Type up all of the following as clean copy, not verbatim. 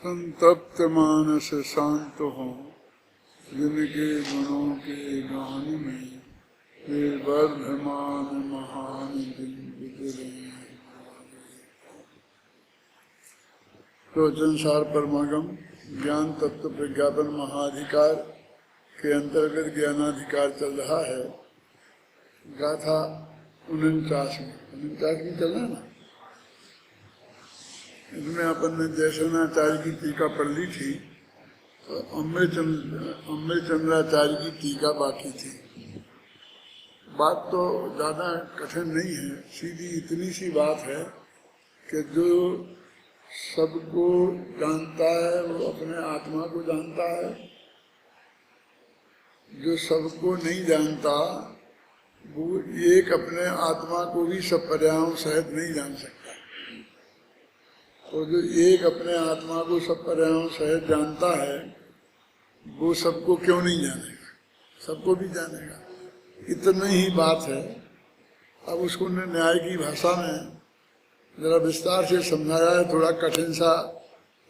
संतप्त मानस शांत हो, जिनके गुणों के गान में वे वर्धमान महान दिन गुजरे। रोचनसार परमागम ज्ञान तत्व प्रज्ञापन महाधिकार के अंतर्गत ज्ञानाधिकार चल रहा है। गाथा 49 में चल रहा है ना। इसमें अपन ने जयसेनाचार्य की टीका पढ़ ली थी, तो अम्बेचंद्राचार्य की टीका बाकी थी। बात तो ज़्यादा कठिन नहीं है, सीधी इतनी सी बात है कि जो सबको जानता है वो अपने आत्मा को जानता है, जो सबको नहीं जानता वो एक अपने आत्मा को भी सब पर्यायों सहित नहीं जान सकता। और जो एक अपने आत्मा को सब पर्यायों सहित जानता है वो सबको क्यों नहीं जानेगा, सबको भी जानेगा। इतनी ही बात है। अब उसको न्याय की भाषा में जरा विस्तार से समझाया है, थोड़ा कठिन सा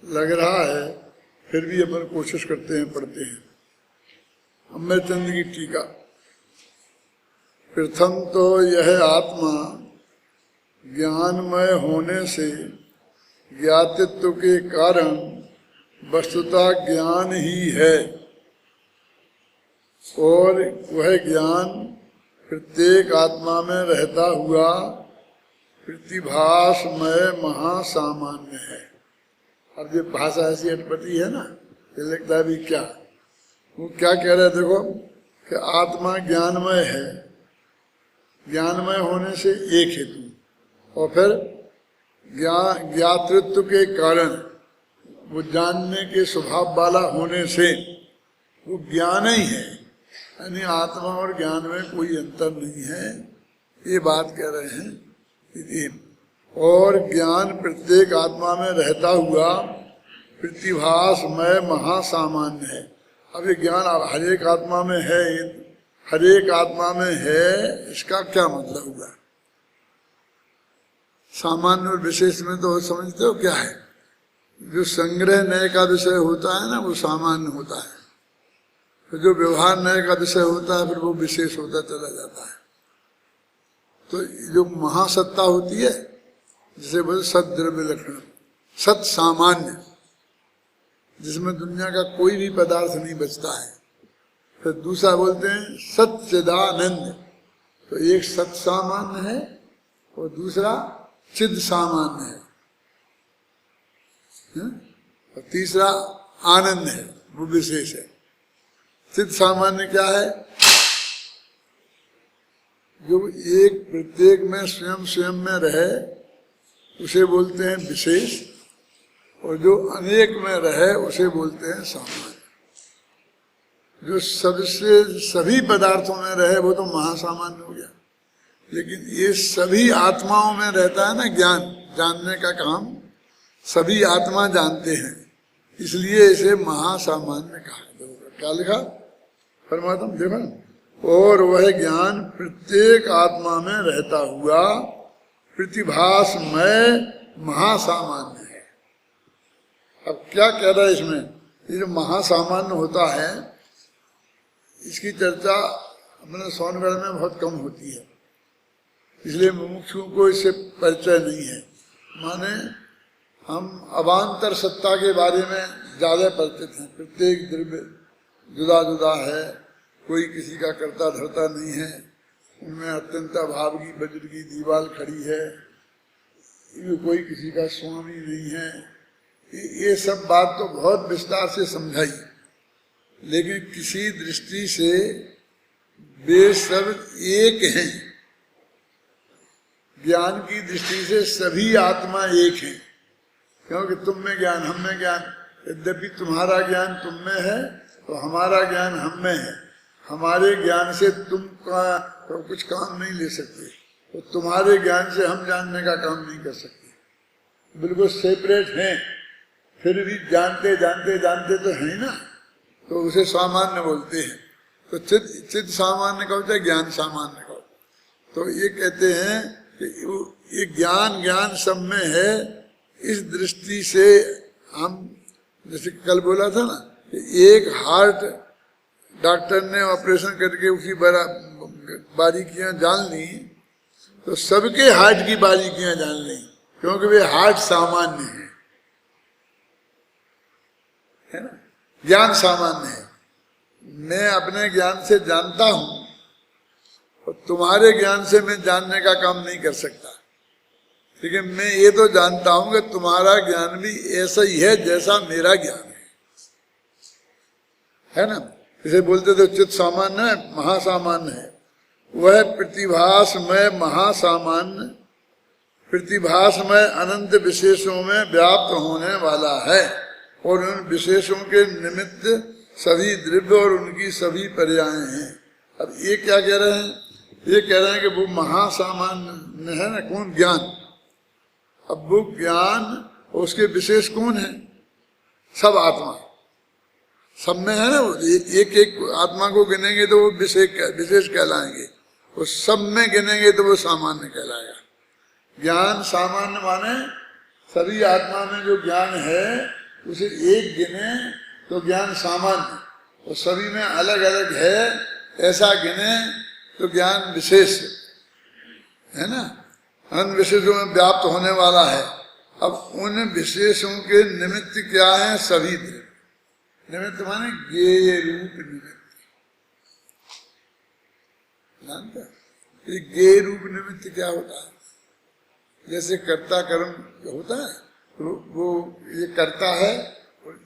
लग रहा है, फिर भी अपन कोशिश करते हैं, पढ़ते हैं। अम्बेचंद की टीका। प्रथम तो यह आत्मा ज्ञानमय होने से ज्ञातित्व के कारण वस्तुतः ज्ञान ही है, और वह ज्ञान प्रत्येक आत्मा में रहता हुआ प्रतिभासमय महासामान्य है। अब ये भाषा ऐसी अटपटी है ना, ये लगता है भी क्या वो क्या कह रहे हैं। देखो कि आत्मा ज्ञानमय है, ज्ञानमय होने से एक हेतु, और फिर ज्ञातृत्व के कारण वो जानने के स्वभाव वाला होने से वो ज्ञान ही है, यानी आत्मा और ज्ञान में कोई अंतर नहीं है, ये बात कह रहे हैं। और ज्ञान प्रत्येक आत्मा में रहता हुआ प्रतिभासमय महासामान्य है। अब ये ज्ञान हर एक आत्मा में है, हर एक आत्मा में है, इसका क्या मतलब हुआ? सामान्य और विशेष में तो समझते हो क्या है? जो संग्रह नय का विषय होता है ना, वो सामान्य होता है, फिर जो व्यवहार नय का विषय होता है फिर वो विशेष होता चला जाता है। तो जो महासत्ता होती है, जिसे बोलते सद्द्रव्य लक्षण, सत सामान्य, जिसमें दुनिया का कोई भी पदार्थ नहीं बचता है। फिर दूसरा बोलते हैं सच्चिदानंद, तो एक सत सामान्य है और दूसरा चिद सामान्य है, और तीसरा आनंद है, वो विशेष है। चिद सामान्य क्या है? जो एक प्रत्येक में स्वयं स्वयं में रहे उसे बोलते हैं विशेष, और जो अनेक में रहे उसे बोलते हैं सामान्य। जो सबसे सभी पदार्थों में रहे वो तो महासामान्य हो गया, लेकिन ये सभी आत्माओं में रहता है ना, ज्ञान जानने का काम सभी आत्मा जानते हैं, इसलिए इसे महासामान्य कहा। क्या लिखा परमात्मा देखो, और वह ज्ञान प्रत्येक आत्मा में रहता हुआ प्रतिभासमय महासामान्य है। अब क्या कह रहा है इसमें? ये जो महासामान्य होता है इसकी चर्चा अपने सोनगढ़ में बहुत कम होती है, इसलिए मुमुक्षुओं को इससे परिचय नहीं है। माने हम अवान्तर सत्ता के बारे में ज्यादा परिचित हैं। प्रत्येक द्रव्य जुदा जुदा है, कोई किसी का करता धरता नहीं है, उनमें अत्यंत अभाव की वज्र की दीवार खड़ी है, कोई किसी का स्वामी नहीं है। ये सब बात तो बहुत विस्तार से समझाई, लेकिन किसी दृष्टि से वे सब एक हैं। ज्ञान की दृष्टि से सभी आत्मा एक हैं, क्योंकि तुम में ज्ञान हम में ज्ञान, यद्यपि तुम्हारा ज्ञान तुम में है तो हमारा ज्ञान हम में है। हमारे ज्ञान से तुम तो कुछ काम नहीं ले सकते, तो तुम्हारे ज्ञान से हम जानने का काम नहीं कर सकते। बिल्कुल सेपरेट हैं, फिर भी जानते जानते जानते तो है ना, तो उसे सामान्य बोलते हैं। तो चिद सामान्य का होता है, ज्ञान सामान्य का। तो ये कहते हैं कि ये ज्ञान सब में है, इस दृष्टि से हम जैसे कल बोला था ना कि एक हार्ट डॉक्टर ने ऑपरेशन करके उसकी बारीकियां जान ली, तो सबके हार्ट की बारीकियां जान ली, क्योंकि वे हार्ट सामान्य है ना, ज्ञान सामान्य है। मैं अपने ज्ञान से जानता हूं और तुम्हारे ज्ञान से मैं जानने का काम नहीं कर सकता, लेकिन मैं ये तो जानता हूं कि तुम्हारा ज्ञान भी ऐसा ही है जैसा मेरा ज्ञान है ना। इसे बोलते थे चित्त सामान्य है, महासामान्य है। वह प्रतिभासमय महासामान्य प्रतिभासमय अनंत विशेषों में व्याप्त होने वाला है, और उन विशेषों के निमित्त सभी द्रव्य और उनकी सभी पर्याय हैं। अब ये क्या कह रहे हैं? ये कह रहे हैं कि वो महासामान्य है ना, कौन? ज्ञान। अब वो ज्ञान उसके विशेष कौन है? सब आत्मा, सब में है ना। एक एक आत्मा को गिनेंगे तो वो विशेष कहलाएंगे, वो सब में गिनेंगे तो वो सामान्य कहलाएगा। ज्ञान सामान्य माने सभी आत्मा में जो ज्ञान है उसे एक गिने तो ज्ञान सामान्य, और सभी में अलग अलग है ऐसा गिने तो ज्ञान विशेष है ना। अनंत विशेषों में व्याप्त होने वाला है। अब उन विशेषों के निमित्त क्या है? सभी द्रव्य। निमित्त माने ज्ञेय रूप निमित्त, जानते? ये ज्ञेय रूप निमित्त क्या होता है? जैसे कर्ता कर्म होता है तो वो ये करता है,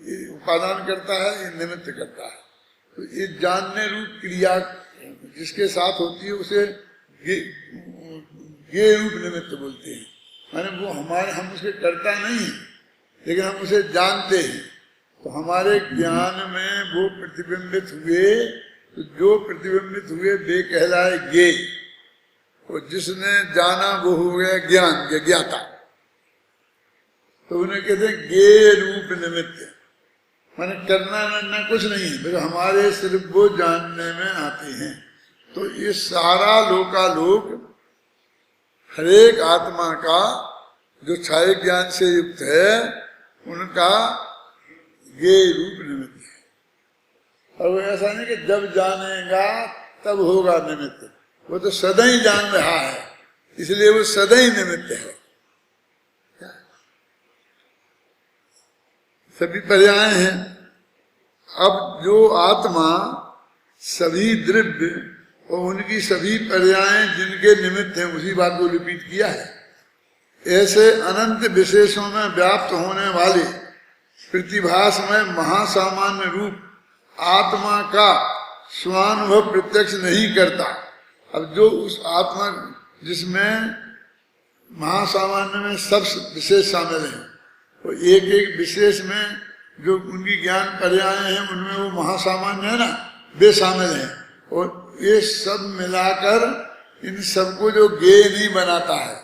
ये उपादान करता है, ये निमित्त करता है। तो ये जानने रूप क्रिया जिसके साथ होती है उसे ज्ञेय रूप निमित्त बोलते हैं। माने वो हम उसके करता नहीं है, लेकिन हम उसे जानते हैं। तो हमारे ज्ञान में वो प्रतिबिंबित हुए, तो जो प्रतिबिंबित हुए वे कहलाए ज्ञेय, और जिसने जाना वो हो गया ज्ञान, ज्ञाता। तो उन्हें कहते हैं ज्ञेय रूप निमित्त। माने करना कुछ नहीं है, बस हमारे सिर्फ वो जानने में आते हैं। तो ये सारा लोकालोक हरेक आत्मा का जो छाये ज्ञान से युक्त है उनका ज्ञेय रूप निमित्त है। और वो ऐसा नहीं कि जब जानेगा तब होगा निमित्त, वो तो सदा ही जान रहा है, इसलिए वो सदा ही निमित्त है। सभी पर्याय हैं। अब जो आत्मा सभी द्रव्य और उनकी सभी पर्याय जिनके निमित्त हैं, उसी बात को रिपीट किया है। ऐसे अनंत विशेषों में व्याप्त होने वाले प्रतिभास में महासामान्य रूप आत्मा का स्वानुभव प्रत्यक्ष नहीं करता। अब जो उस आत्मा जिसमें महासामान्य में सब विशेष शामिल हैं, तो एक एक विशेष में जो उनकी ज्ञान पर्याय हैं उनमें वो महासामान्य है ना, वे शामिल हैं। और ये सब मिलाकर इन सबको जो ज्ञेय नहीं बनाता है।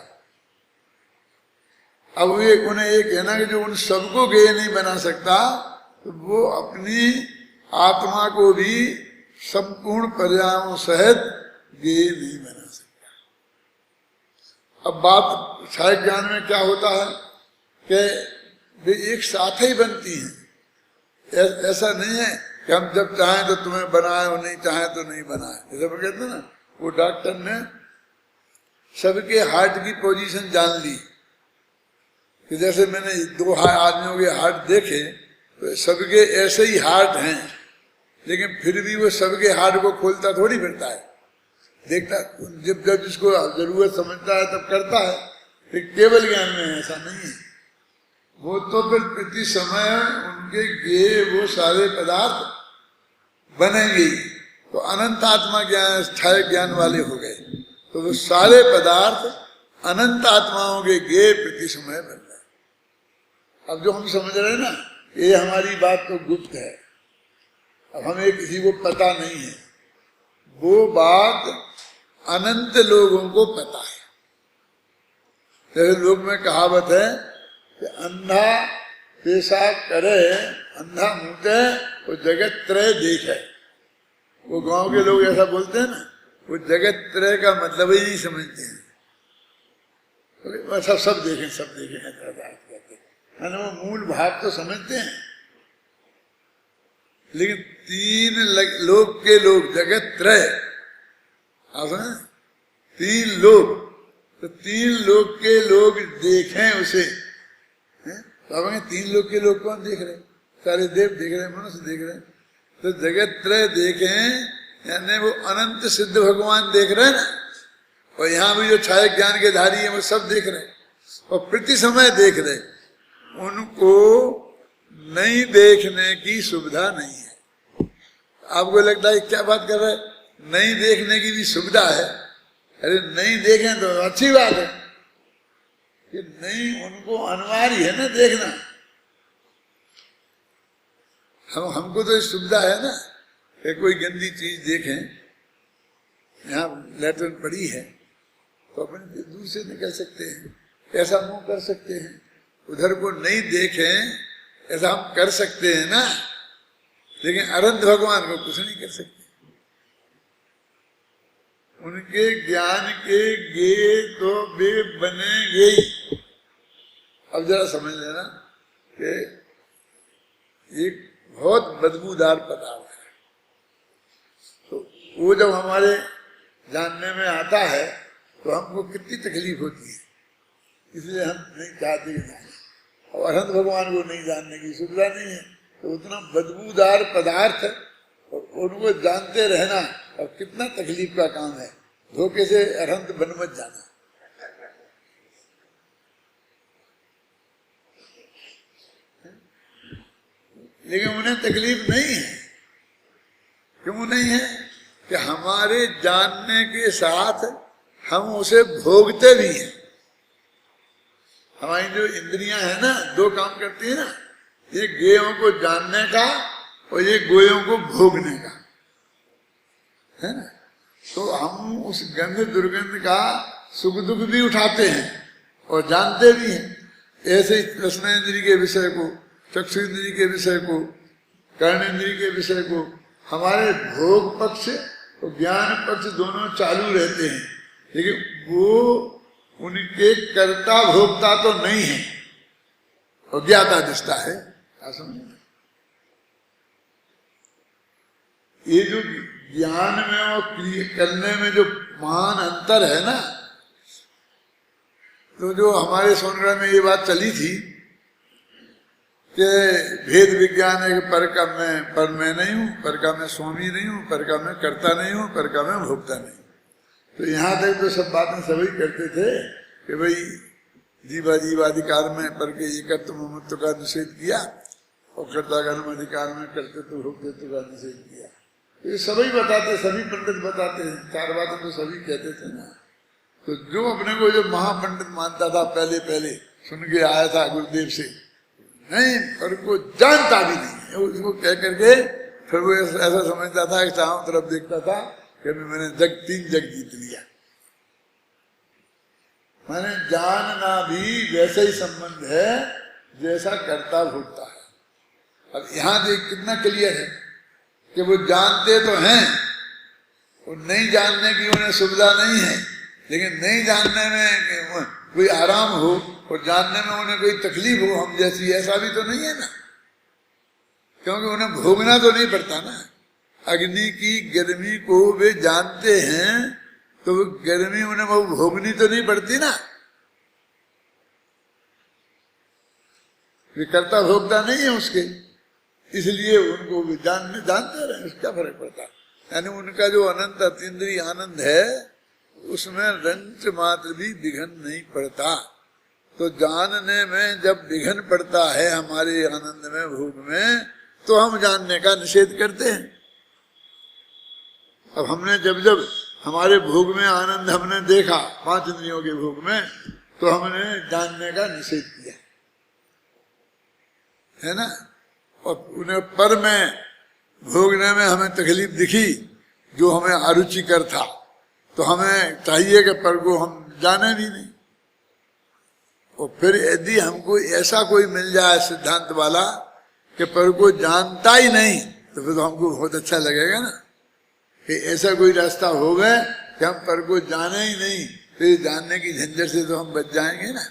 अब उन्हें ये कहना कि जो उन सबको ज्ञेय नहीं बना सकता, तो वो अपनी आत्मा को भी संपूर्ण पर्यायों सहित ज्ञेय नहीं बना सकता। अब बात छाया ज्ञान में क्या होता है कि वे एक साथ ही बनती हैं। ऐसा नहीं है कि हम जब चाहें तो तुम्हें बनाए और नहीं चाहें तो नहीं बनाए। जैसे वो कहते हैं ना, वो डॉक्टर ने सबके हार्ट की पोजीशन जान ली कि जैसे मैंने दो आदमियों के हार्ट देखे तो सबके ऐसे ही हार्ट हैं, लेकिन फिर भी वो सबके हार्ट को खोलता थोड़ी फिरता है, देखता जब जिसको जरूरत समझता है तब करता है। लेकिन केवल ज्ञान में ऐसा नहीं है। वो तो फिर प्रति समय उनके ज्ञेय वो सारे पदार्थ बनेंगे, तो अनंत आत्मा ज्ञान छाया ज्ञान वाले हो गए, तो वो सारे पदार्थ अनंत आत्माओं के ज्ञेय प्रति समय बन गए। अब जो हम समझ रहे हैं ना, ये हमारी बात तो गुप्त है, अब हमें किसी को पता नहीं है। वो बात अनंत लोगों को पता है। जैसे लोग में कहावत है कि अंधा पेशाब करे, अंधा मुँहते वो जगत त्रय देखे। वो गांव के लोग ऐसा बोलते हैं ना, वो जगत त्रय का मतलब ही नहीं समझते हैं। सब देखें, सब देखें, कहते हैं। वो मूल भाव तो समझते हैं, लेकिन लोक के लोग, जगत त्रय, तीन लोग, तो तीन लोग के लोग देखें उसे, तो अब तीन लोग के लोग कौन देख रहे? सारे देव देख रहे हैं, मनुष्य देख रहे हैं। तो जगत त्रय देखें यानी वो अनंत सिद्ध भगवान देख रहे हैं ना, और यहाँ भी जो छाया ज्ञान के धारी है वो सब देख रहे हैं और प्रति समय देख रहे। उनको नहीं देखने की सुविधा नहीं है। आपको लगता है क्या बात कर रहे हैं, नहीं देखने की भी सुविधा है? अरे नहीं देखें तो अच्छी बात है कि नहीं, उनको अनिवार्य है ना देखना। हमको तो सुविधा है ना कि कोई गंदी चीज देखें, यहाँ लैट्रिन पड़ी है तो अपने दूर से निकल सकते हैं, ऐसा मुंह कर सकते हैं। उधर को नहीं देखें ऐसा हम कर सकते हैं ना, लेकिन अनंत भगवान को कुछ नहीं कर सकते। उनके ज्ञान के गे तो वे बनेंगे ही। अब जरा समझ लेना कि एक बहुत बदबूदार पदार्थ है, तो वो जब हमारे जानने में आता है तो हमको कितनी तकलीफ होती है, इसलिए हम नहीं चाहते जाने। और अनंत भगवान को नहीं जानने की सुविधा नहीं है, तो उतना बदबूदार पदार्थ और उनको जानते रहना और कितना तकलीफ का काम है। धोखे से अनंत बन मत जाना। लेकिन उन्हें तकलीफ नहीं है। क्यों नहीं है? कि हमारे जानने के साथ हम उसे भोगते भी हैं। हमारी जो इंद्रियां हैं ना, दो काम करती है ना, ये गेयों को जानने का और ये गोयों को भोगने का, है ना। तो हम उस गंध दुर्गंध का सुख दुख भी उठाते हैं और जानते भी हैं। ऐसे ही रसनेन्द्रिय के विषय को, चक्षु इंद्रिय के विषय को, कर्णेन्द्रिय के विषय को, हमारे भोग पक्ष और ज्ञान पक्ष दोनों चालू रहते हैं, लेकिन वो उनके कर्ता भोक्ता तो नहीं है और ज्ञाता दिशता है। ये जो ज्ञान में और करने में जो महान अंतर है ना, तो जो हमारे सोनगढ़ में ये बात चली थी कि भेद विज्ञान है कि पर मैं नहीं हूं, पर का मैं स्वामी नहीं हूं, पर का मैं कर्ता नहीं हूं, पर का मैं भोक्ता नहीं। तो यहाँ तक तो सब बातें सभी करते थे कि भाई जीवाधिकार में पर के एकत्व ममत्व का निषेध किया और कर्तागण अधिकार में कर्तृत्व भोक्तृत्व का निषेध किया। तो ये सभी बताते, सभी पंडित बताते हैं, चार बातें तो सभी कहते थे ना। तो जो अपने को जो महापंडित मानता था, पहले सुन के आया था गुरुदेव से, नहीं पर को जानता भी नहीं, उसको कह करके फिर वो ऐसा समझता था कि चारों तरफ देखता था कि मैंने तीन जग जीत लिया। मैंने जानना भी वैसा ही संबंध है जैसा कर्ता भोगता है। अब यहाँ देख कितना क्लियर है कि वो जानते तो हैं, वो नहीं जानने की उन्हें सुविधा नहीं है, लेकिन नहीं जानने में कोई आराम हो और जानने में उन्हें कोई तकलीफ हो हम जैसी, ऐसा भी तो नहीं है ना, क्योंकि उन्हें भोगना तो नहीं पड़ता ना। अग्नि की गर्मी को वे जानते हैं तो वो गर्मी उन्हें वो भोगनी तो नहीं पड़ती ना। वे कर्ता भोगता नहीं है उसके, इसलिए उनको भी जानते रहे, उसका फर्क पड़ता। यानी उनका जो अनंत अतीन्द्रिय आनंद है उसमें रंच मात्र भी विघन नहीं पड़ता। तो जानने में जब विघन पड़ता है हमारे आनंद में, भोग में, तो हम जानने का निषेध करते हैं। अब हमने जब हमारे भोग में आनंद हमने देखा, पांच इंद्रियों के भोग में, तो हमने जानने का निषेध किया, है ना। और उन्हें पर में भोगने में हमें तकलीफ दिखी जो हमें अरुचिकर था, तो हमें चाहिए कि पर को हम जाने भी नहीं। और फिर यदि हमको ऐसा कोई मिल जाए सिद्धांत वाला कि पर को जानता ही नहीं, तो फिर तो हमको बहुत अच्छा लगेगा ना कि ऐसा कोई रास्ता हो गए कि हम पर को जाने ही नहीं, फिर जानने की झंझट से तो हम बच जाएंगे ना।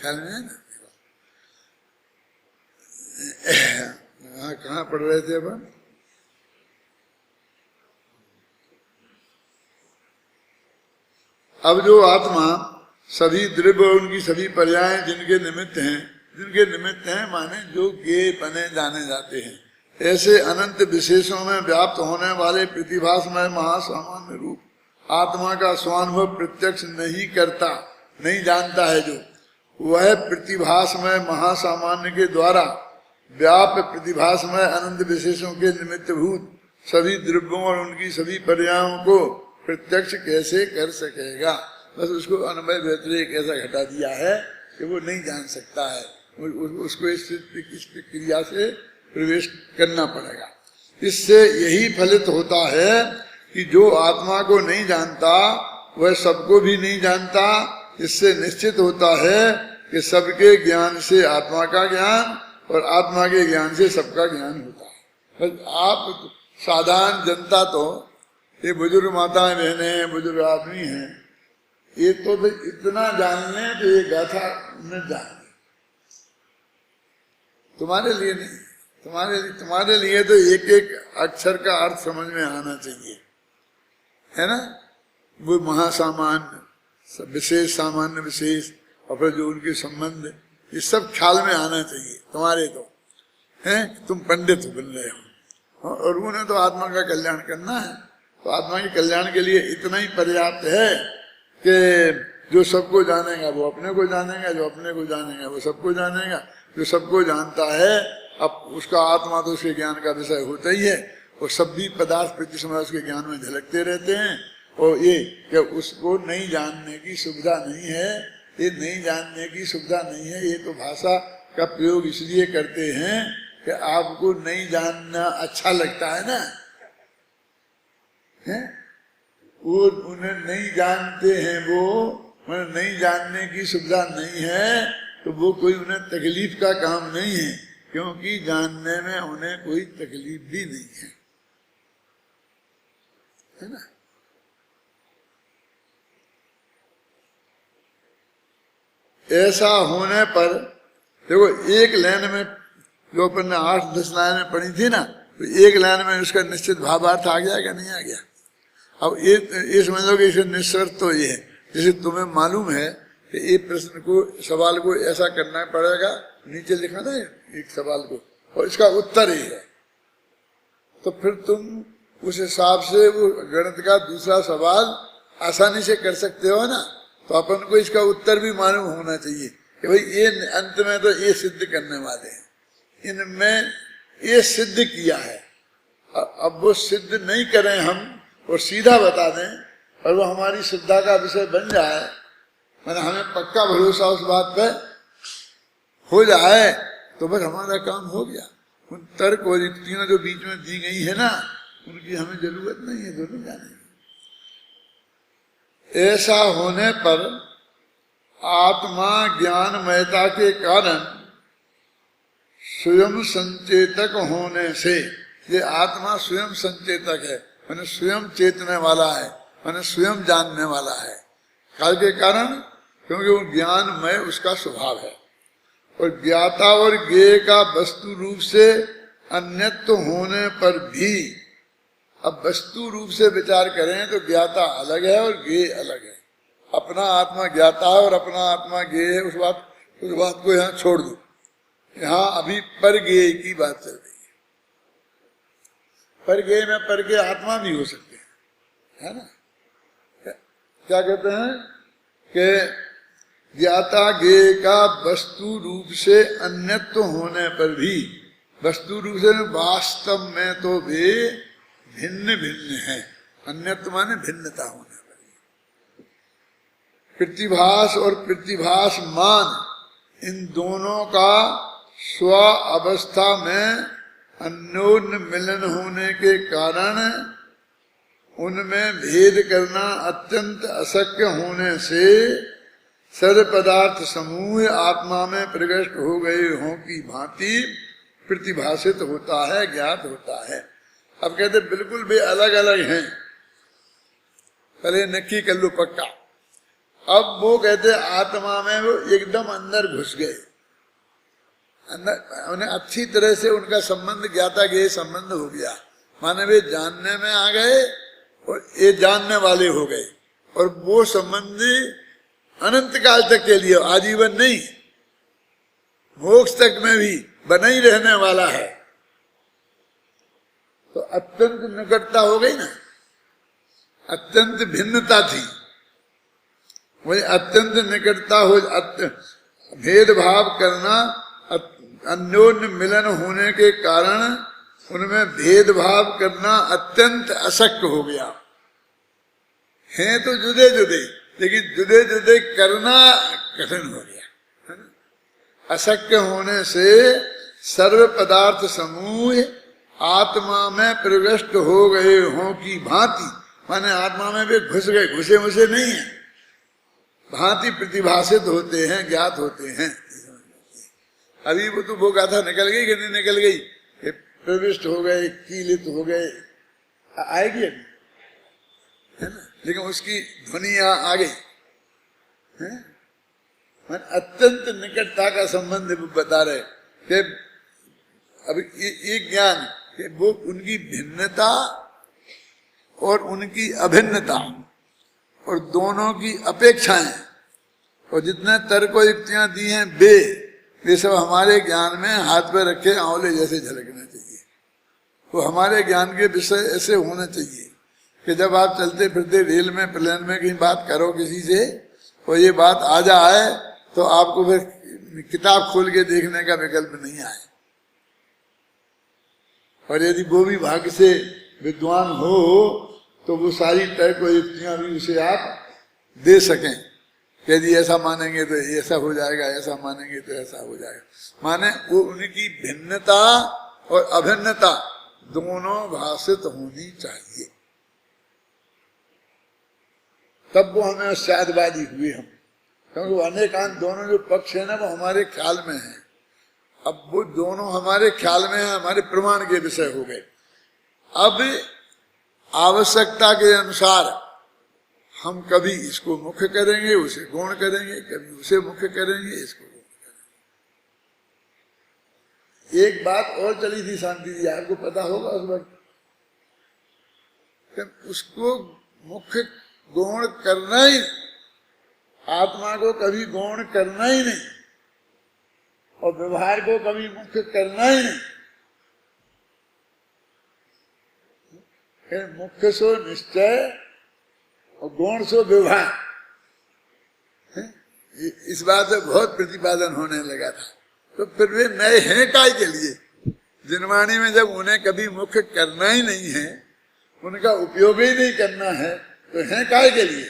ख्याल में है ना। कहाँ पढ़ रहे थे अपन? अब जो आत्मा सभी द्रव्य और उनकी सभी पर्याय जिनके निमित्त हैं माने जो ज्ञेय बने जाने जाते हैं, ऐसे अनंत विशेषों में व्याप्त होने वाले प्रतिभासमय महासामान्य रूप आत्मा का स्वानुभव प्रत्यक्ष नहीं करता, नहीं जानता है जो, वह प्रतिभासमय महासामान्य के द्वारा व्याप्त प्रतिभासमय अनंत विशेषों के निमित्तभूत सभी द्रव्यों और उनकी सभी पर्यायों को प्रत्यक्ष कैसे कर सकेगा? बस उसको अनुभव व्यतिरेक ऐसा घटा दिया है कि वो नहीं जान सकता है, उसको इस क्रिया से प्रवेश करना पड़ेगा। इससे यही फलित होता है कि जो आत्मा को नहीं जानता वह सबको भी नहीं जानता। इससे निश्चित होता है कि सबके ज्ञान से आत्मा का ज्ञान और आत्मा के ज्ञान से सबका ज्ञान होता है। बस आप साधारण जनता तो ये बुजुर्ग माताएं बहने हैं, बुजुर्ग आदमी हैं, ये तो इतना जान लें तो ये गाथा न जान लें। तुम्हारे लिए नहीं, तुम्हारे लिए तो एक एक अक्षर का अर्थ समझ में आना चाहिए, है ना? वो महासामान्य विशेष, सामान्य विशेष, और फिर जो उनके संबंध, ये सब ख्याल में आना चाहिए। तुम्हारे तो हैं, तुम पंडित बन रहे हो और उन्हें तो आत्मा का कल्याण करना है, तो आत्मा के कल्याण के लिए इतना ही पर्याप्त है कि जो सबको जानेगा वो अपने को जानेगा, जो अपने को जानेगा वो सबको जानेगा। जो सबको जानता है अब उसका आत्मा तो उसके ज्ञान का विषय होता ही है, और सब भी पदार्थ प्रति समय उसके ज्ञान में झलकते रहते हैं। और ये कि उसको नहीं जानने की सुविधा नहीं है, ये नहीं जानने की सुविधा नहीं है, ये तो भाषा का प्रयोग इसलिए करते हैं कि आपको नहीं जानना अच्छा लगता है ना, है? वो उन्हें नहीं जानते हैं, वो उन्हें नहीं जानने की सुविधा नहीं है, तो वो कोई उन्हें तकलीफ का काम नहीं है, क्योंकि जानने में उन्हें कोई तकलीफ भी नहीं है ना? ऐसा होने पर देखो, एक लाइन में जो अपन ने 8-10 लाइनें पढ़ी थी ना, तो एक लाइन में उसका निश्चित भावार्थ आ गया कि नहीं आ गया? अब ये समझ लो कि इसका निष्कर्ष तो ये है, जैसे तुम्हें मालूम है कि एक प्रश्न को, सवाल को ऐसा करना पड़ेगा, नीचे लिखा ना एक सवाल को, और इसका उत्तर ही है, तो फिर तुम उस हिसाब से वो गणित का दूसरा सवाल आसानी से कर सकते हो ना। तो अपन को इसका उत्तर भी मालूम होना चाहिए कि भाई ये अंत में तो ये सिद्ध करने वाले हैं, इनमें ये सिद्ध किया है। अब वो सिद्ध नहीं करें हम और सीधा बता दें और वो हमारी श्रद्धा का विषय बन जाए, मैंने हमें पक्का भरोसा उस बात पे हो जाए, तो बस हमारा काम हो गया। उन तर्क और युक्तियां जो बीच में दी गई है ना, उनकी हमें जरूरत नहीं है, दोनों जाने। ऐसा होने पर आत्मा ज्ञानमयता के कारण स्वयं संचेतक होने से, ये आत्मा स्वयं संचेतक है, मैंने स्वयं चेतने वाला है, मैंने स्वयं जानने वाला है। काल के कारण, क्योंकि वो ज्ञानमय उसका स्वभाव है। और ज्ञाता और ज्ञेय का वस्तु रूप से अन्यत्व होने पर भी, अब वस्तु रूप से विचार करें तो ज्ञाता अलग है और ज्ञेय अलग है। अपना आत्मा ज्ञाता है और अपना आत्मा ज्ञेय है, उस बात को यहाँ छोड़ दो। यहाँ अभी पर ज्ञेय की बात चल रही है। पर ज्ञेय में पर ज्ञेय आत्मा भी हो सकते हैं, है ना? क्या कहते हैं कि ज्ञाता ज्ञेय का वस्तु रूप से अन्यत्व होने पर भी, वस्तु रूप से वास्तव में तो वे भिन्न भिन्न है। अन्यत्व माने भिन्नता होने पर। प्रतिभास और प्रतिभासमान, इन दोनों का स्व अवस्था में अन्योन्य मिलन होने के कारण उनमें भेद करना अत्यंत अशक्य होने से सर्व पदार्थ समूह आत्मा में प्रविष्ट हो गए हों की भांति प्रतिभाषित होता है, ज्ञात होता है। अब कहते बिल्कुल भी अलग अलग हैं, पहले नक्की कर लो पक्का। अब वो कहते आत्मा में वो एकदम अंदर घुस गए, उन्हें अच्छी तरह से उनका संबंध ज्ञाता ज्ञेय संबंध हो गया, माने वे जानने में आ गए और ये जानने वाले हो गए, और वो संबंधी अनंत काल तक के लिए, आजीवन नहीं, मोक्ष तक में भी बना ही रहने वाला है। तो अत्यंत निकटता हो गई ना, अत्यंत भिन्नता थी, वही अत्यंत निकटता हो, भेदभाव करना, अन्योन्य मिलन होने के कारण उनमें भेदभाव करना अत्यंत अशक्य हो गया। हैं तो जुदे जुदे, लेकिन जुदे जुदे करना कठिन हो गया। अशक्य होने से सर्व पदार्थ समूह आत्मा में प्रविष्ट हो गए हों की भांति, माने आत्मा में वे घुस गए, घुसे मुसे नहीं है, भांति प्रतिभाषित होते हैं, ज्ञात होते हैं। अभी वो तो वो गाथा निकल गई कि नहीं निकल गई, प्रविष्ट हो गए, कीलित हो गए, आएगी अभी, है ना, लेकिन उसकी ध्वनि आ गई है। अत्यंत निकटता का संबंध बता रहे कि अब ये ज्ञान कि वो उनकी भिन्नता और उनकी अभिन्नता और दोनों की अपेक्षाएं और जितने तर्क युक्तियां दी हैं वे सब हमारे ज्ञान में हाथ पे रखे आंवले जैसे झलकने चाहिए। वो हमारे ज्ञान के विषय ऐसे होने चाहिए कि जब आप चलते फिरते रेल में, प्लेन में कहीं बात करो किसी से और ये बात आ जाए तो आपको फिर किताब खोल के देखने का विकल्प नहीं आए। और यदि वो भी भाग्य से विद्वान हो तो वो सारी तर्क युक्तियां भी उसे आप दे सकें, यदि ऐसा मानेंगे तो ऐसा हो जाएगा, ऐसा मानेंगे तो ऐसा हो जाएगा। माने वो उनकी भिन्नता और अभिन्नता दोनों भाषित होनी चाहिए, तब वो हमें शायदवादी हुए हम, क्योंकि वो अनेकांत दोनों जो पक्ष है ना वो हमारे ख्याल में है। अब वो दोनों हमारे ख्याल में है, हमारे प्रमाण के विषय हो गए। अब आवश्यकता के अनुसार हम कभी इसको मुख्य करेंगे, उसे गौण करेंगे, कभी उसे मुख्य करेंगे, इसको गौण करेंगे। एक बात और चली थी शांति जी, आपको पता होगा उस वक्त, उसको मुख्य गौण करना ही, आत्मा को कभी गौण करना ही नहीं और व्यवहार को कभी मुख्य करना ही नहीं। मुख्य सो निश्चय और गौण सो व्यवहार, इस बात से बहुत प्रतिपादन होने लगा था। तो फिर वे नए हैं काय के लिए, जिनवाणी में जब उन्हें कभी मुख्य करना ही नहीं है, उनका उपयोग ही नहीं करना है, तो हैं काय के लिए?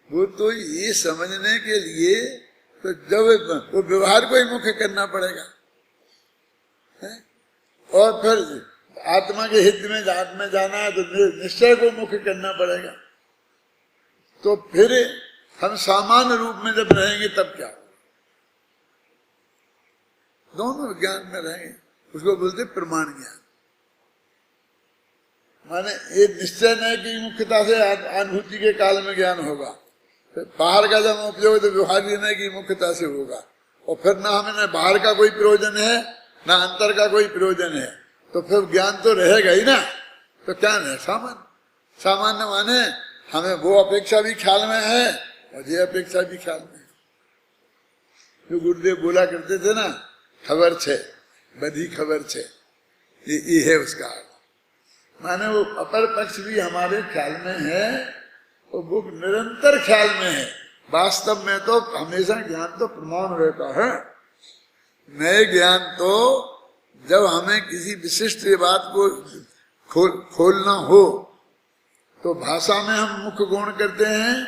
वो तो ये समझने के लिए, तो जब वो व्यवहार को ही मुख्य करना पड़ेगा है? और फिर आत्मा के हित में जाना है तो निश्चय को मुख्य करना पड़ेगा। तो फिर हम सामान्य रूप में जब रहेंगे तब क्या, दोनों ज्ञान में रहेंगे, उसको बोलते प्रमाण ज्ञान। माने ये निश्चय नहीं कि मुख्यता से अनुभूति के काल में ज्ञान होगा, बाहर का जब उपयोग तो व्यवहार नहीं की मुख्यता से होगा, और फिर ना हमें बाहर का कोई प्रयोजन है ना अंतर का कोई प्रयोजन है, तो फिर ज्ञान तो रहेगा ही ना। तो क्या है सामान्य, सामान्य माने हमें वो अपेक्षा भी ख्याल में है और ये अपेक्षा भी ख्याल में है। जो गुरुदेव बोला करते थे ना, खबर छे बधी खबर छे, ये है उसका, माने वो अपर पक्ष भी हमारे ख्याल में है और वो निरंतर ख्याल में है। वास्तव में तो हमेशा ज्ञान तो प्रमाण रहता है। नए ज्ञान तो जब हमें किसी विशिष्ट बात को खोलना हो तो भाषा में हम मुख्य गौण करते हैं,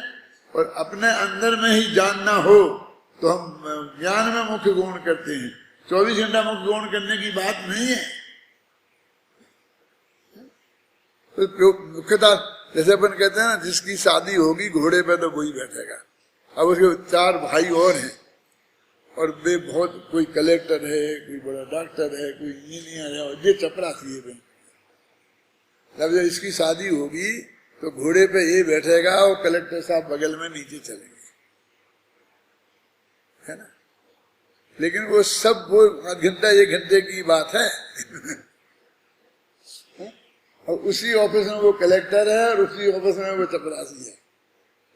और अपने अंदर में ही जानना हो तो हम ज्ञान में मुख्य गौण करते हैं। 24 घंटा मुख्य गौण करने की बात नहीं है। तो मुख्यता जैसे अपन कहते हैं ना, जिसकी शादी होगी घोड़े पे तो वही बैठेगा। अब उसके 4 भाई और हैं और वे बहुत, कोई कलेक्टर है, कोई बड़ा डॉक्टर है, कोई इंजीनियर है, और ये चपरासी है। जब इसकी शादी होगी तो घोड़े पे ये बैठेगा और कलेक्टर साहब बगल में नीचे चलेंगे, है ना। लेकिन वो सब वो घंटा 1 घंटे की बात है। और उसी ऑफिस में वो कलेक्टर है और उसी ऑफिस में वो चपरासी है,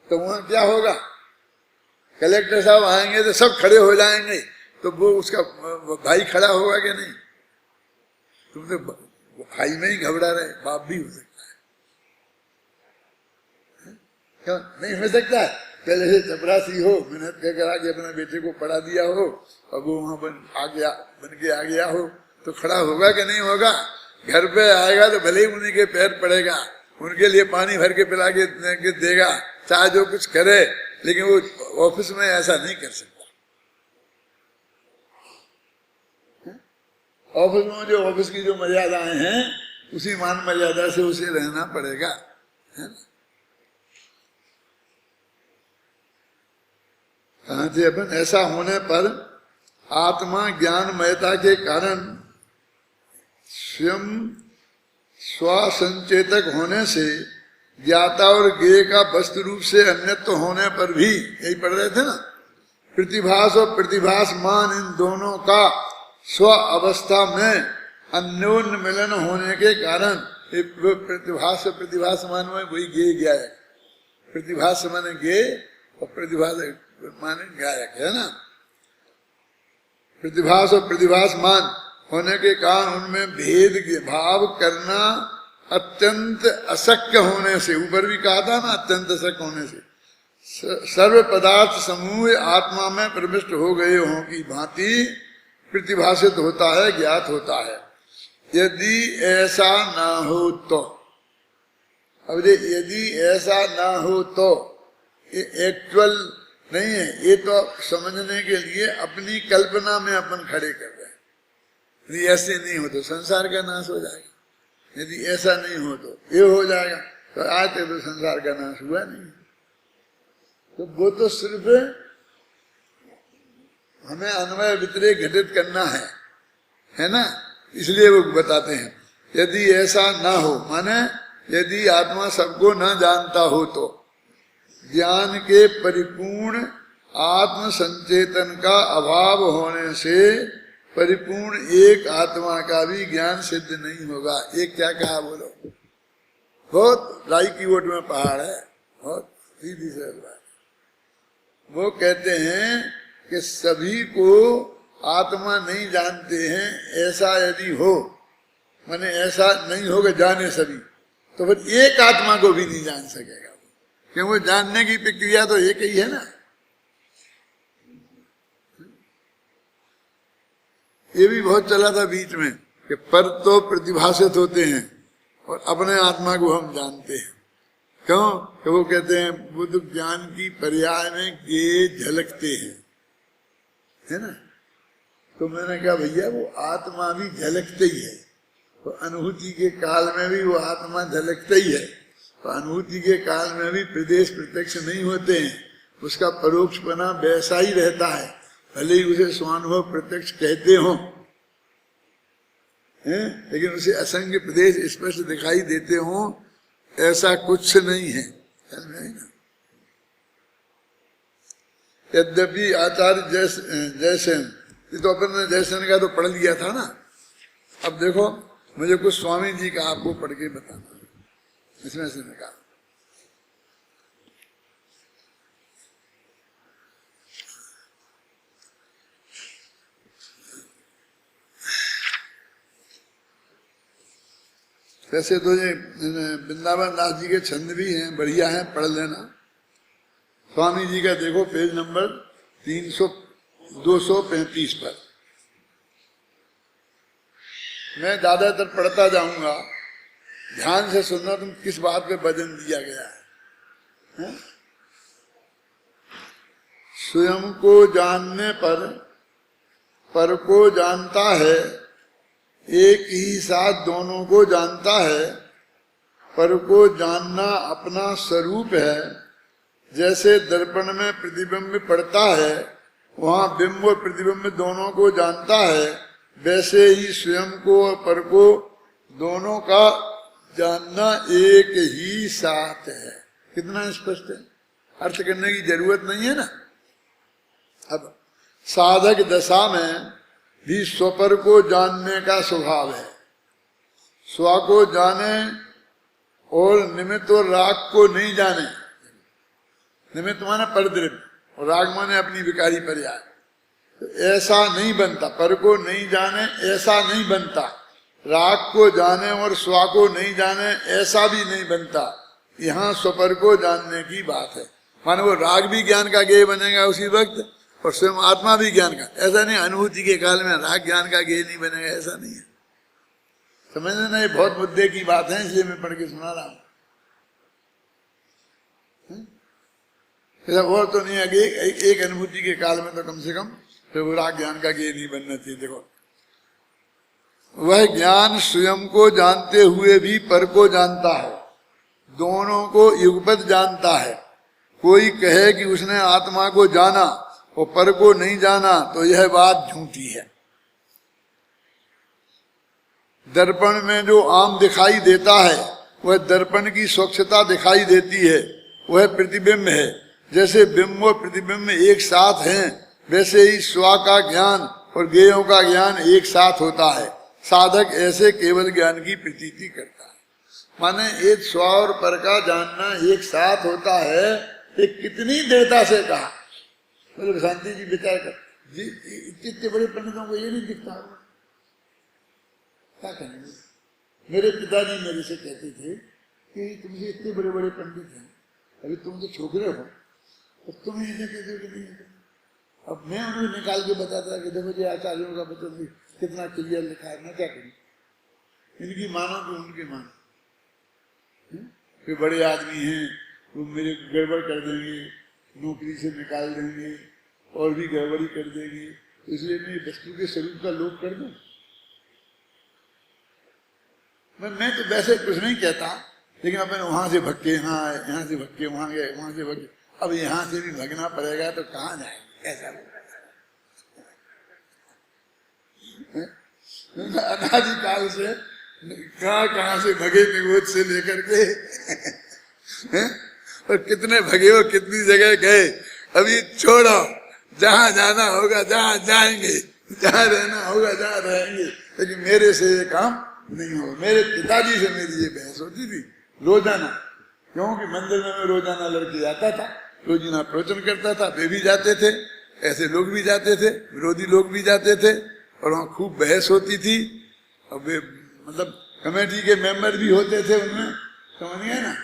तो वहां क्या होगा? कलेक्टर साहब आएंगे तो सब खड़े हो जाएंगे, तो वो उसका भाई खड़ा होगा कि नहीं? तुम तो भाई में ही घबरा रहे, बाप भी हो सकता है, क्यों नहीं हो सकता? पहले से चपरासी हो, मेहनत कर करा के अपने बेटे को पढ़ा दिया हो, और वो वहां बन के आ गया हो, तो खड़ा होगा कि नहीं होगा? घर पे आएगा तो भले ही उन्हीं के पैर पड़ेगा, उनके लिए पानी भर के पिला के देगा, चाहे जो कुछ करे, लेकिन वो ऑफिस में ऐसा नहीं कर सकता। ऑफिस में जो ऑफिस की जो मर्यादाएं हैं, उसी मान मर्यादा से उसे रहना पड़ेगा, है ना? कहा थे अपन, ऐसा होने पर आत्मा ज्ञानमयता के कारण स्वयं स्वसंचेतक होने से ज्ञाता और ज्ञेय का वस्तु रूप से अन्यत्व होने पर भी, यही पढ़ रहे थे ना, प्रतिभास और प्रतिभासमान इन दोनों का स्व अवस्था में अन्योन्य मिलन होने के कारण प्रतिभास और प्रतिभासमान में वही ज्ञेय गायक, प्रतिभास माने ज्ञेय और प्रतिभास माने गायक, है ना? प्रतिभास और प्रतिभासमान होने के कारण उनमें भेद के भाव करना अत्यंत अशक्य होने से, ऊपर भी कहा था ना, अत्यंत अशक्य होने से सर्व पदार्थ समूह आत्मा में प्रविष्ट हो गए हों की भांति प्रतिभाषित होता है, ज्ञात होता है। यदि ऐसा ना हो तो, अब यदि ऐसा ना हो तो ये एक्चुअल नहीं है, ये तो समझने के लिए अपनी कल्पना में अपन खड़े कर रहे हैं। यदि ऐसे नहीं हो तो संसार का नाश हो जाएगा, यदि ऐसा नहीं हो तो ये हो जाएगा, तो आज तक तो संसार का नाश हुआ नहीं। तो वो तो सिर्फ हमें अन्वय वितरे घटित करना है ना? इसलिए वो बताते हैं यदि ऐसा ना हो, माने यदि आत्मा सबको न जानता हो तो ज्ञान के परिपूर्ण आत्म संचेतन का अभाव होने से परिपूर्ण एक आत्मा का भी ज्ञान सिद्ध नहीं होगा। एक क्या कहा बोलो? बहुत राई की ओट में पहाड़ है, बहुत सीधी सी बात। वो कहते हैं कि सभी को आत्मा नहीं जानते हैं, ऐसा यदि हो, माने ऐसा नहीं होगा जाने सभी, तो फिर एक आत्मा को भी नहीं जान सकेगा, क्योंकि वो जानने की प्रक्रिया तो एक ही है ना। ये भी बहुत चला था बीच में कि पर तो प्रतिभाषित होते हैं और अपने आत्मा को हम जानते हैं। क्यों? कि वो कहते हैं बुद्ध ज्ञान की पर्याय में ये झलकते हैं, है ना? तो मैंने कहा भैया वो आत्मा भी झलकते ही है, तो अनुभूति के काल में भी वो आत्मा झलकते ही है, तो अनुभूति के काल में भी प्रदेश प्रत्यक्ष नहीं होते हैं, उसका परोक्षपना वैसा ही रहता है, भले ही उसे स्वानुभव प्रत्यक्ष कहते हो, लेकिन उसे असंख्य प्रदेश स्पष्ट दिखाई देते हो, ऐसा कुछ नहीं है। यद्यपि आचार्य जयसेन, तो अपन ने जयसेन का तो पढ़ लिया था ना, अब देखो मुझे कुछ स्वामी जी का आपको पढ़ के बताना, इसमें से कहा वैसे तो ये वृंदावन दास जी के छंद भी हैं, बढ़िया हैं, पढ़ लेना। स्वामी जी का देखो पेज नंबर 235 पर, मैं ज्यादातर पढ़ता जाऊंगा, ध्यान से सुनना तुम किस बात पे वजन दिया गया है? स्वयं को जानने पर को जानता है, एक ही साथ दोनों को जानता है, पर को जानना अपना स्वरूप है। जैसे दर्पण में प्रतिबिंब पड़ता है, वहां बिंब और प्रतिबिंब दोनों को जानता है, वैसे ही स्वयं को और पर को दोनों का जानना एक ही साथ है। कितना स्पष्ट है, अर्थ करने की जरूरत नहीं है ना। अब साधक दशा में भी स्वपर को जानने का स्वभाव है। स्व को जाने और निमित्त और राग को नहीं जाने। निमित्त माने परद्रव्य और राग माने अपनी विकारी पर्याय। तो ऐसा नहीं बनता, पर को नहीं जाने ऐसा नहीं बनता, राग को जाने और स्व को नहीं जाने ऐसा भी नहीं बनता। यहाँ स्वपर को जानने की बात है। माने वो राग भी ज्ञान का गेय बनेगा उसी वक्त और स्वयं आत्मा भी ज्ञान का। ऐसा नहीं अनुभूति के काल में राग ज्ञान का गेय नहीं बनेगा, ऐसा नहीं है। समझने ना, ये बहुत मुद्दे की बात है, इसलिए मैं पढ़ के सुना रहा हूं। और तो नहीं आगे एक अनुभूति के काल में तो कम से कम फिर राग ज्ञान का गेय नहीं बनना चाहिए। देखो, वह ज्ञान स्वयं को जानते हुए भी पर को जानता है, दोनों को युगपत जानता है। कोई कहे कि उसने आत्मा को जाना और पर को नहीं जाना तो यह बात झूठी है। दर्पण में जो आम दिखाई देता है वह दर्पण की स्वच्छता दिखाई देती है, वह प्रतिबिंब है। जैसे बिंब और प्रतिबिंब एक साथ हैं, वैसे ही स्व का ज्ञान और गेयों का ज्ञान एक साथ होता है। साधक ऐसे केवल ज्ञान की प्रतीति करता है। माने एक स्व और पर का जानना एक साथ होता है। ये कितनी दृढ़ता से कहा। मतलब शांति जी विचार कर, इतने बड़े पंडितों को ये नहीं दिखता, क्या करेंगे। मेरे पिताजी मेरे से कहते थे कि तुमसे इतने बड़े बड़े पंडित हैं, अभी तुम तो छोकरे हो, तो तुम्हें ऐसे कहते हो कि नहीं है। अब मैं उन्हें निकाल के बताता कि देखो जी आचार्यों का वचन कितना क्लियर लिखा है, मैं क्या करूँ। इनकी मानो कि उनकी मानो। कोई बड़े आदमी हैं, वो मेरे गड़बड़ कर देंगे, नौकरी से निकाल देंगे और भी गड़बड़ी कर देंगे, इसलिए मैं वस्तु के स्वरूप का लोप कर दूं। मैं तो वैसे कुछ नहीं कहता, लेकिन अपन वहां से भग के यहाँ से भग के वहां गए, वहां से भग के अब यहाँ से भी भगना पड़ेगा तो कहाँ जाएंगे। ऐसा अनादिकाल से कहाँ से भगे निगोद से लेकर के और कितने भगे हो, कितनी जगह गए। अभी छोड़ो, जहां जाना होगा जहां जाएंगे, जहां रहना होगा जहां रहेंगे, लेकिन मेरे से ये काम नहीं हो। मेरे पिताजी से मेरी ये बहस होती थी रोजाना, क्योंकि मंदिर में मैं रोजाना लड़के जाता था, रोजाना प्रवचन करता था, वे भी जाते थे, ऐसे लोग भी जाते थे, विरोधी लोग भी जाते थे, और वहाँ खूब बहस होती थी। और वे मतलब कमेटी के मेंबर भी होते थे उनमें, समझ गए ना।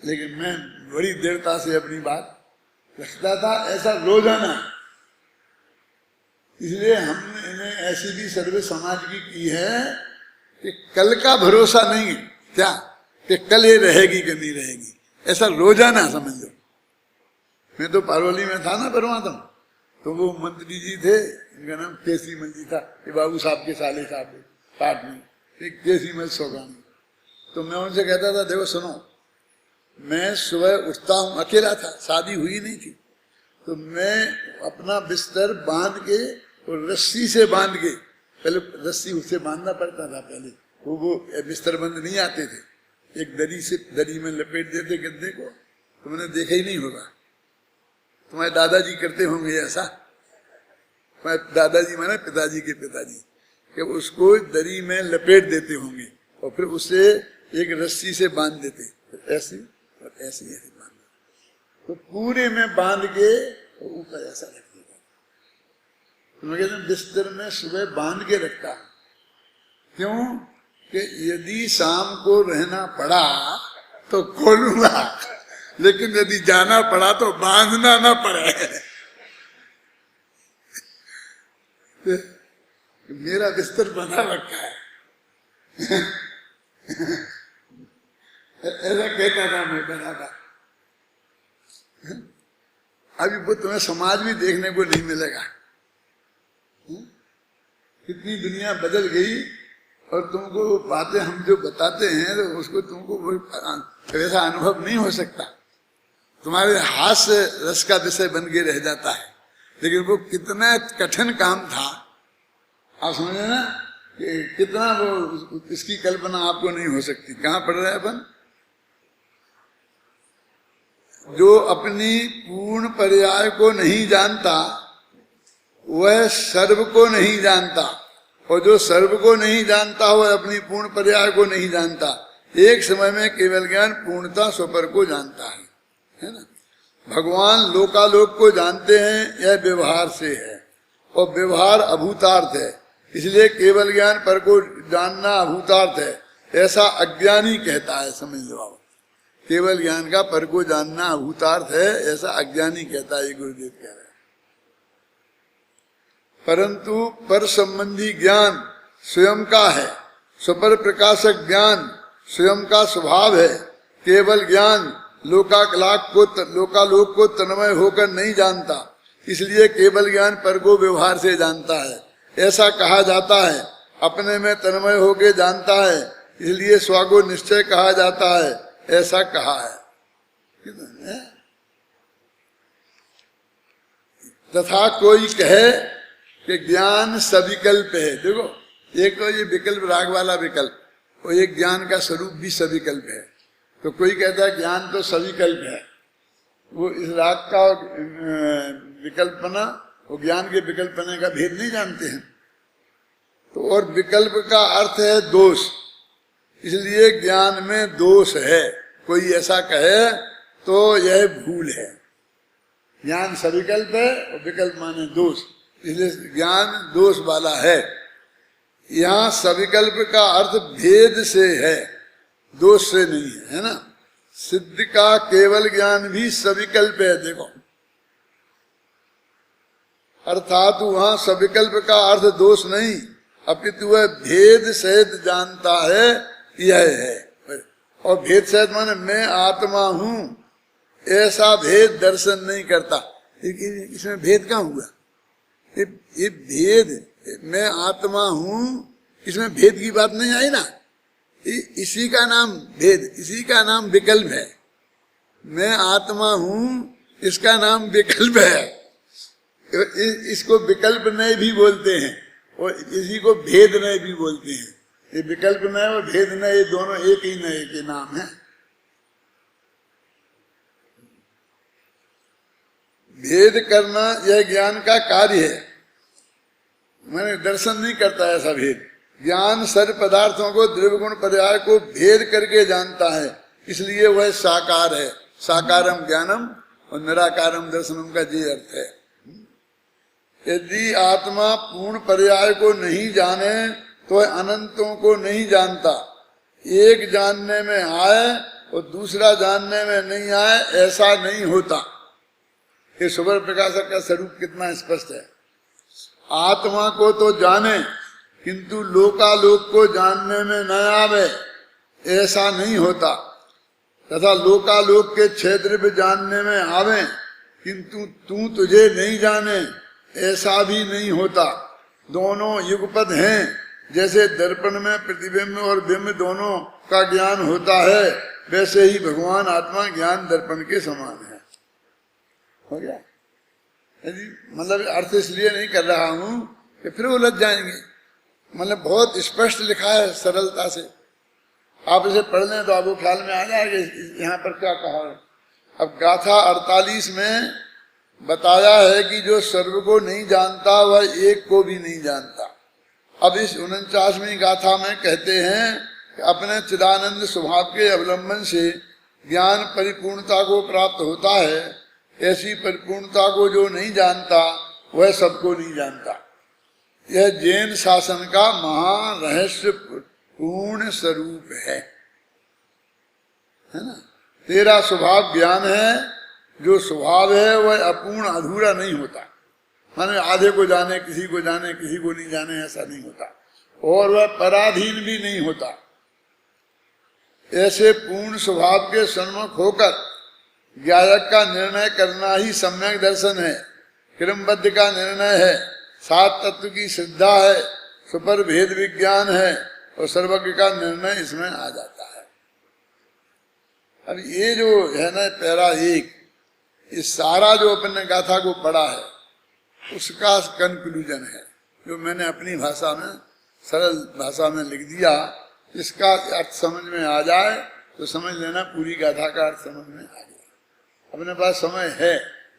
लेकिन मैं बड़ी दृढ़ता से अपनी बात रखता था, ऐसा रोजाना। इसलिए हमने इन्हें ऐसी भी सर्वे समाज की है कि कल का भरोसा नहीं, क्या कि कल ये रहेगी कि नहीं रहेगी, ऐसा रोजाना समझ लो। मैं तो पारोली में था ना परमात्मा, तो वो मंत्री जी थे, इनका नाम केसी मल जी था, ये बाबू साहब के साले साहब पाठ में, एक केसी मल सौगानी। तो मैं उनसे कहता था, देखो सुनो, मैं सुबह उठता हूँ, अकेला था, शादी हुई नहीं थी, तो मैं अपना बिस्तर बांध के और रस्सी से बांध के, पहले रस्सी उससे बांधना पड़ता था, पहले वो बिस्तर बंद नहीं आते थे, एक दरी में लपेट देते गद्दे को। तो मैंने देखा ही नहीं होगा, तुम्हारे दादाजी करते होंगे ऐसा। तुम्हारे दादाजी माने पिताजी के पिताजी, कि उसको दरी में लपेट देते होंगे और फिर उसे एक रस्सी से बांध देते, ऐसे और ऐसे ऐसे बांध, तो पूरे में बांध के ऊपर ऐसा रख देगा। तो मैं कहता हूँ बिस्तर में सुबह बांध के रखता, क्यों कि यदि शाम को रहना पड़ा तो खोलूंगा, लेकिन यदि जाना पड़ा तो बांधना ना पड़े। मेरा बिस्तर बना रखा है। ऐसा कहता था मैं, बना था। अभी वो तुम्हें समाज भी देखने को नहीं मिलेगा। कितनी दुनिया बदल गई, और तुमको बातें हम जो बताते हैं तो उसको तुमको वैसा अनुभव नहीं हो सकता। तुम्हारे हास्य रस का विषय बन के रह जाता है, लेकिन वो कितना कठिन काम था, आप समझे ना, कि कितना वो, इसकी कल्पना आपको नहीं हो सकती। कहाँ पढ़ रहे हैं अपन? जो अपनी पूर्ण पर्याय को नहीं जानता वह सर्व को नहीं जानता, और जो सर्व को नहीं जानता हो अपनी पूर्ण पर्याय को नहीं जानता। एक समय में केवल ज्ञान पूर्णता स्वपर को जानता है ना। भगवान लोकालोक को जानते हैं, यह व्यवहार से है, और व्यवहार अभूतार्थ है, इसलिए केवल ज्ञान पर को जानना अभूतार्थ है, ऐसा अज्ञानी कहता है। समझ लो आप, केवल ज्ञान का पर को जानना अभूतार्थ है, ऐसा अज्ञानी कहता है, ये गुरुदेव कह रहे हैं। परंतु पर संबंधी ज्ञान स्वयं का है, स्वपर प्रकाशक ज्ञान स्वयं का स्वभाव है। केवल ज्ञान लोकालोक को तन्मय होकर नहीं जानता, इसलिए केवल ज्ञान पर को व्यवहार से जानता है, ऐसा कहा जाता है। अपने में तन्मय होकर जानता है, इसलिए स्व को निश्चय कहा जाता है, ऐसा कहा है। तथा कोई कहे कि ज्ञान सविकल्प है। देखो, एक तो ये विकल्प राग वाला विकल्प, और एक ज्ञान का स्वरूप भी सविकल्प है। तो कोई कहता है ज्ञान तो सविकल्प है, वो इस राग का विकल्पना और ज्ञान के विकल्पना का भेद नहीं जानते हैं। तो और विकल्प का अर्थ है दोष, इसलिए ज्ञान में दोष है। कोई ऐसा कहे तो यह भूल है। ज्ञान सविकल्प है और विकल्प माने दोष, इसलिए ज्ञान दोष वाला है। यहाँ सविकल्प का अर्थ भेद से है, दोष से नहीं है, है ना। सिद्ध का केवल ज्ञान भी सविकल्प है। देखो, अर्थात वहां सविकल्प का अर्थ दोष नहीं, अपितु वह भेद सहित जानता है, यह है। और भेद सहित माने मैं आत्मा हूं, ऐसा भेद दर्शन नहीं करता। इसमें भेद कहाँ हुआ? ये भेद, मैं आत्मा हूं, इसमें भेद की बात नहीं आई ना। इसी का नाम भेद, इसी का नाम विकल्प है। मैं आत्मा हूं, इसका नाम विकल्प है। इसको विकल्प नहीं भी बोलते हैं, और इसी को भेद नहीं भी बोलते हैं। ये विकल्प नहीं और भेद नहीं, ये दोनों एक ही नहीं के नाम है। भेद करना यह ज्ञान का कार्य है, मैंने दर्शन नहीं करता ऐसा भेद। ज्ञान सर्व पदार्थों को द्रव्य पर्याय को भेद करके जानता है, इसलिए वह साकार है। साकारम ज्ञानम और निराकारम दर्शनम का ये अर्थ है। यदि आत्मा पूर्ण पर्याय को नहीं जाने तो अनंतों को नहीं जानता। एक जानने में आए और दूसरा जानने में नहीं आए, ऐसा नहीं होता। ये सुपर प्रकाशक का स्वरूप कितना स्पष्ट है। आत्मा को तो जाने, किंतु लोकालोक को जानने में न आवे, ऐसा नहीं होता। तथा लोकालोक के क्षेत्र भी जानने में आवे, किंतु तू तुझे नहीं जाने, ऐसा भी नहीं होता। दोनों युगपद हैं। जैसे दर्पण में प्रतिबिंब और बिंब दोनों का ज्ञान होता है, वैसे ही भगवान आत्मा ज्ञान दर्पण के समान है। हो गया? मतलब अर्थ इसलिए नहीं कर रहा हूं कि फिर उलझ जाएंगे। मतलब बहुत स्पष्ट लिखा है सरलता से, आप इसे पढ़ लें तो आपको ख्याल में आ जाएगा यहाँ पर क्या कहा है। अब गाथा 48 में बताया है कि जो सर्व को नहीं जानता वह एक को भी नहीं जानता। अब इस 49वीं गाथा में कहते हैं कि अपने चिदानंद स्वभाव के अवलंबन से ज्ञान परिपूर्णता को प्राप्त होता है। ऐसी परिपूर्णता को जो नहीं जानता वह सबको नहीं जानता। यह जैन शासन का महारहस्य पूर्ण स्वरूप है ना। तेरा स्वभाव ज्ञान है, जो स्वभाव है वह अपूर्ण अधूरा नहीं होता। माने आधे को जाने, किसी को जाने, किसी को नहीं जाने, ऐसा नहीं होता। और वह पराधीन भी नहीं होता। ऐसे पूर्ण स्वभाव के सन्मुख होकर ज्ञायक का निर्णय करना ही सम्यक दर्शन है, क्रमबद्ध का निर्णय है, सात तत्व की श्रद्धा है, सुपर भेद विज्ञान है, और सर्वज्ञ का निर्णय इसमें आ जाता है। अब ये जो है ना पैरा 1, इस सारा जो अपने गाथा को पढ़ा है उसका कंक्लूजन है, जो मैंने अपनी भाषा में सरल भाषा में लिख दिया। इसका अर्थ समझ में आ जाए तो समझ लेना पूरी गाथा का अर्थ समझ में आ गया। अपने पास समय है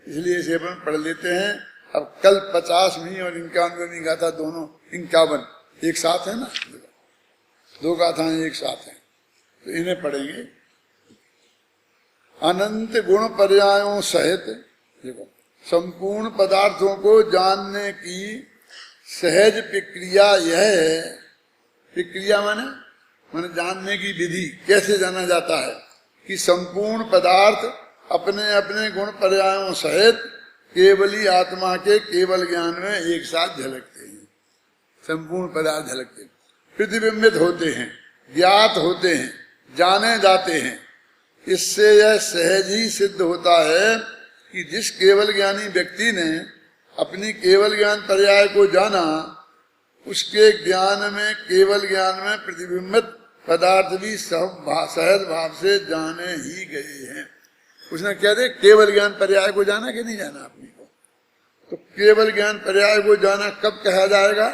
इसलिए इसे अपन पढ़ लेते हैं। अब कल 50वीं और 51वीं गाथा दोनों 51 एक साथ है ना, दो गाथाएं एक साथ हैं, तो इन्हें पढ़ेंगे। अनंत गुण पर्यायों सहित देखो संपूर्ण पदार्थों को जानने की सहज प्रक्रिया यह है। प्रक्रिया माने जानने की विधि, कैसे जाना जाता है कि संपूर्ण पदार्थ अपने अपने गुण पर्यायों सहित केवली आत्मा के केवल ज्ञान में एक साथ झलकते हैं। संपूर्ण पदार्थ झलकते हैं, प्रतिबिंबित होते हैं, ज्ञात होते हैं, जाने जाते हैं। इससे यह सहज ही सिद्ध होता है कि जिस केवल ज्ञानी व्यक्ति ने अपनी केवल ज्ञान पर्याय को जाना, उसके ज्ञान में केवल ज्ञान में प्रतिबिंबित पदार्थ भी सहज भाव से जाने ही गए हैं। उसने क्या दे, केवल ज्ञान पर्याय को जाना कि नहीं जाना अपने को? तो केवल ज्ञान पर्याय को जाना कब कहा जाएगा?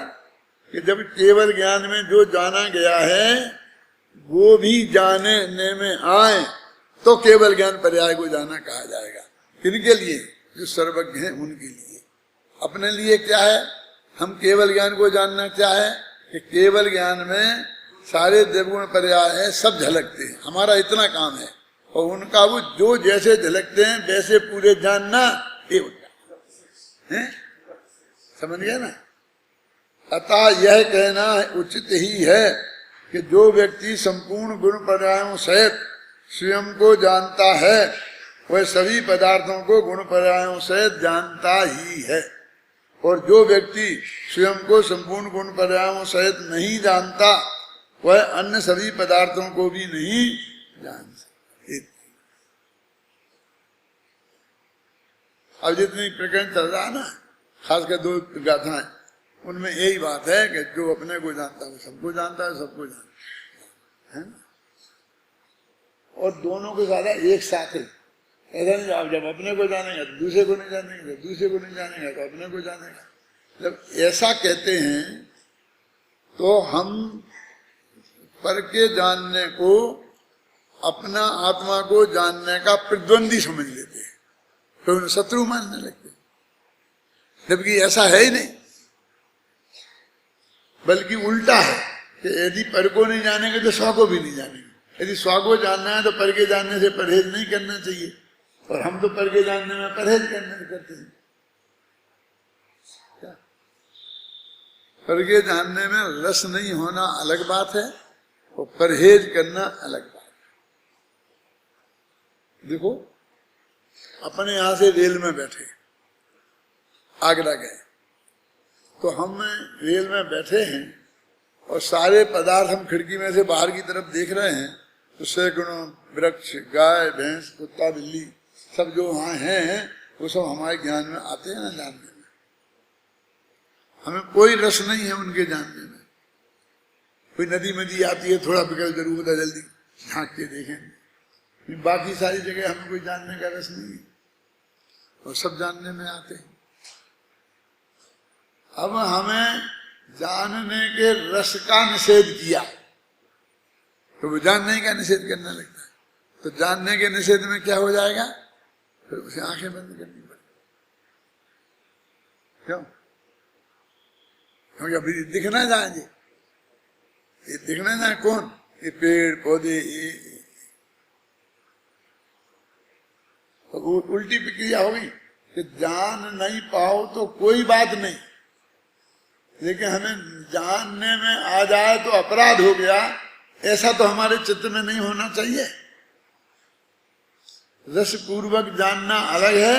कि जब केवल ज्ञान में जो जाना गया है वो भी जानने में आए तो केवल ज्ञान पर्याय को जाना कहा जाएगा। किनके लिए? जो सर्वज्ञ हैं उनके लिए। अपने लिए क्या है? हम केवल ज्ञान को जानना क्या है कि केवल ज्ञान में सारे देवगुण पर्याय है, सब झलकते हैं, हमारा इतना काम है। और उनका वो जो जैसे झलकते हैं वैसे पूरे जानना ये होता है। समझ गया ना? अतः यह कहना उचित ही है कि जो व्यक्ति संपूर्ण गुण पर्यायों सहित स्वयं को जानता है वह सभी पदार्थों को गुण पर्यायों सहित जानता ही है। और जो व्यक्ति स्वयं को संपूर्ण गुण पर्यायों सहित नहीं जानता वह अन्य सभी पदार्थों को भी नहीं जान सकता। अब जितनी प्रकरण चल रहा ना, खासकर 2 गाथाएं, उनमें यही बात है कि जो अपने को जानता है सबको जानता है, सबको जानता है ना? और दोनों को ज्यादा एक साथ है। ऐसा नहीं आप जब अपने को जानेगा तो दूसरे को नहीं जानेंगे, दूसरे को नहीं जानेगा तो अपने को जानेगा। जब ऐसा कहते हैं तो हम पर के जानने को अपना आत्मा को जानने का प्रतिद्वंदी समझ लेते हैं, तो उन्हें शत्रु मानने लगते, जबकि ऐसा है ही नहीं। बल्कि उल्टा है कि यदि पर को नहीं जानेंगे तो स्व को भी नहीं जानेंगे। यदि स्व को जानना है तो पर के जानने से परहेज नहीं करना चाहिए, और हम तो पर के जानने में परहेज करते हैं। क्या? पर के जानने में रस नहीं होना अलग बात है और परहेज करना अलग बात है। देखो, अपने यहां से रेल में बैठे आगरा गए, तो हम रेल में बैठे हैं और सारे पदार्थ हम खिड़की में से बाहर की तरफ देख रहे हैं, तो सैकड़ों वृक्ष, गाय, भैंस, कुत्ता, बिल्ली सब जो वहां हैं वो सब हमारे ज्ञान में आते हैं ना, जानने में। हमें कोई रस नहीं है उनके जानने में। कोई नदी मदी आती है, थोड़ा बिकल जरूर होता, जल्दी झांक के देखेंगे। बाकी सारी जगह हमें कोई जानने का रस नहीं है, और सब जानने में आते हैं। अब हमें जानने के रस का निषेध किया तो वो जानने का निषेध करने लगता है। तो जानने के निषेध में क्या हो जाएगा? फिर उसे आंखें बंद करनी पड़ेगी। क्यों? क्योंकि अभी दिखना जाएंगे, ये दिखना जाए कौन? ये पेड़ पौधे, ये तो उल्टी प्रक्रिया होगी कि जान नहीं पाओ तो कोई बात नहीं, लेकिन हमें जानने में आ जाए तो अपराध हो गया, ऐसा तो हमारे चित्त में नहीं होना चाहिए। रस पूर्वक जानना अलग है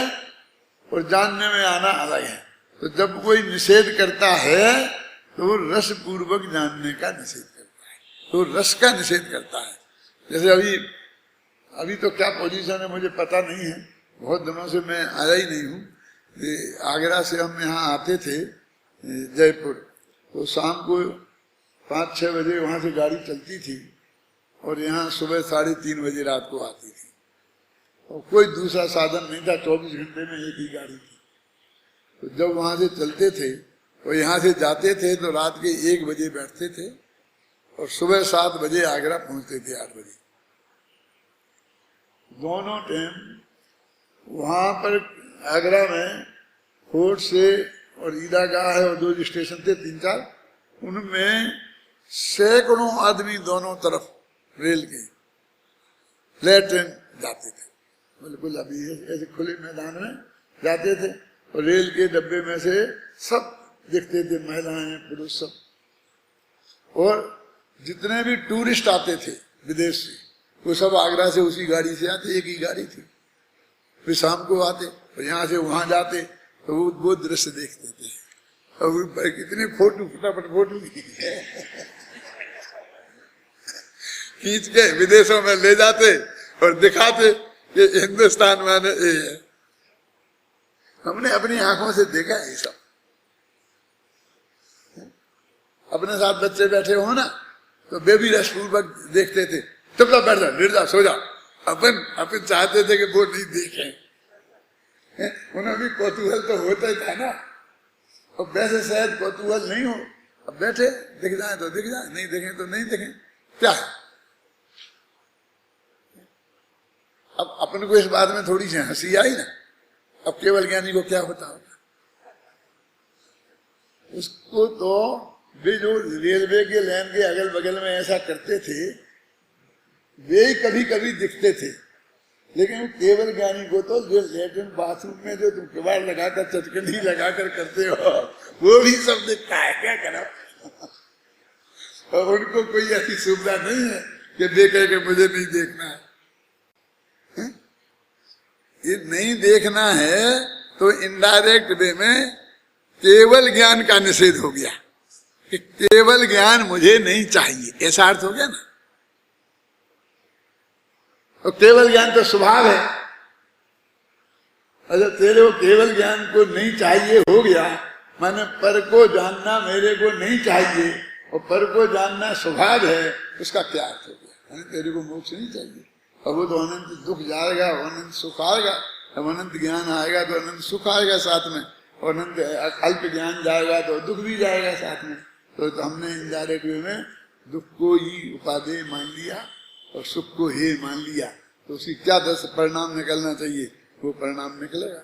और जानने में आना अलग है। तो जब कोई निषेध करता है तो वो रस पूर्वक जानने का निषेध करता है, तो रस का निषेध करता है। जैसे अभी तो क्या पोजीशन है मुझे पता नहीं है, बहुत दिनों से मैं आया ही नहीं हूँ। आगरा से हम यहाँ आते थे जयपुर, तो शाम को 5-6 बजे वहां से गाड़ी चलती थी और यहाँ सुबह 3:30 बजे रात को आती थी, और कोई दूसरा साधन नहीं था। 24 घंटे में एक ही गाड़ी थी। तो जब वहां से चलते थे और यहाँ से जाते थे तो रात के 1 बजे बैठते थे और सुबह 7 बजे आगरा पहुंचते थे 8 बजे। दोनों टाइम वहां पर आगरा में फोर्ट से और ईदागाह है और 2 स्टेशन थे 3-4, उनमें सैकड़ों आदमी दोनों तरफ रेल के ट्रेन जाते थे, बिल्कुल अभी ऐसे खुले मैदान में जाते थे और रेल के डब्बे में से सब दिखते थे, महिलाएं पुरुष सब। और जितने भी टूरिस्ट आते थे विदेश से वो सब आगरा से उसी गाड़ी से आते, एक ही गाड़ी थी। फिर शाम को आते और यहाँ से वहां जाते तो वो दृश्य देखते थे और कितने फोटो फटाफट फोटो खींच के विदेशों में ले जाते और दिखाते कि हिंदुस्तान माने ये है। हमने अपनी आंखों से देखा है ये सब। अपने साथ बच्चे बैठे हो ना तो बेबी रश पूर्वक देखते थे, चुपचाप बैठ जा, लेट जा, सो जा। अपन चाहते थे कि वो नहीं देखें, उन्हें भी कौतूहल तो होता ही था ना। और वैसे शायद कौतूहल नहीं हो, अब बैठे दिख जाए तो दिख जाए, नहीं देखें तो नहीं देखें, क्या है। अब अपन को इस बात में थोड़ी सी हंसी आई ना, अब केवल ज्ञानी को क्या होता होगा। उसको तो वे जो रेलवे के लाइन के अगल बगल में ऐसा करते थे वे कभी कभी दिखते थे, लेकिन केवल ज्ञानी को तो जो लेटरिन बाथरूम में जो तुम किवाड़ लगाकर चटकनी लगाकर करते हो वो भी सब दिखता है, क्या करो। और उनको कोई ऐसी सुविधा नहीं है कि देखे कि मुझे नहीं देखना है। ये नहीं देखना है तो इनडायरेक्ट वे में केवल ज्ञान का निषेध हो गया कि केवल ज्ञान मुझे नहीं चाहिए, ऐसा अर्थ हो गया ना। और केवल ज्ञान तो स्वभाव है। अच्छा तेरे को केवल ज्ञान को नहीं चाहिए हो गया, माने पर को जानना मेरे को नहीं चाहिए और पर को जानना स्वभाव है, उसका क्या अर्थ हो गया। तेरे को मोक्ष नहीं चाहिए और वो तो अनंत दुख जाएगा, अनंत सुख आएगा। अब अनंत ज्ञान आएगा तो अनंत सुख आएगा साथ में, और अनंत अल्प ज्ञान जाएगा तो दुख भी जाएगा साथ में। तो हमने इनडायरेक्ट वे में दुख को ही उपादेय मान लिया और सुख को हे मान लिया, तो उसकी क्या परिणाम निकलना चाहिए वो परिणाम निकलेगा।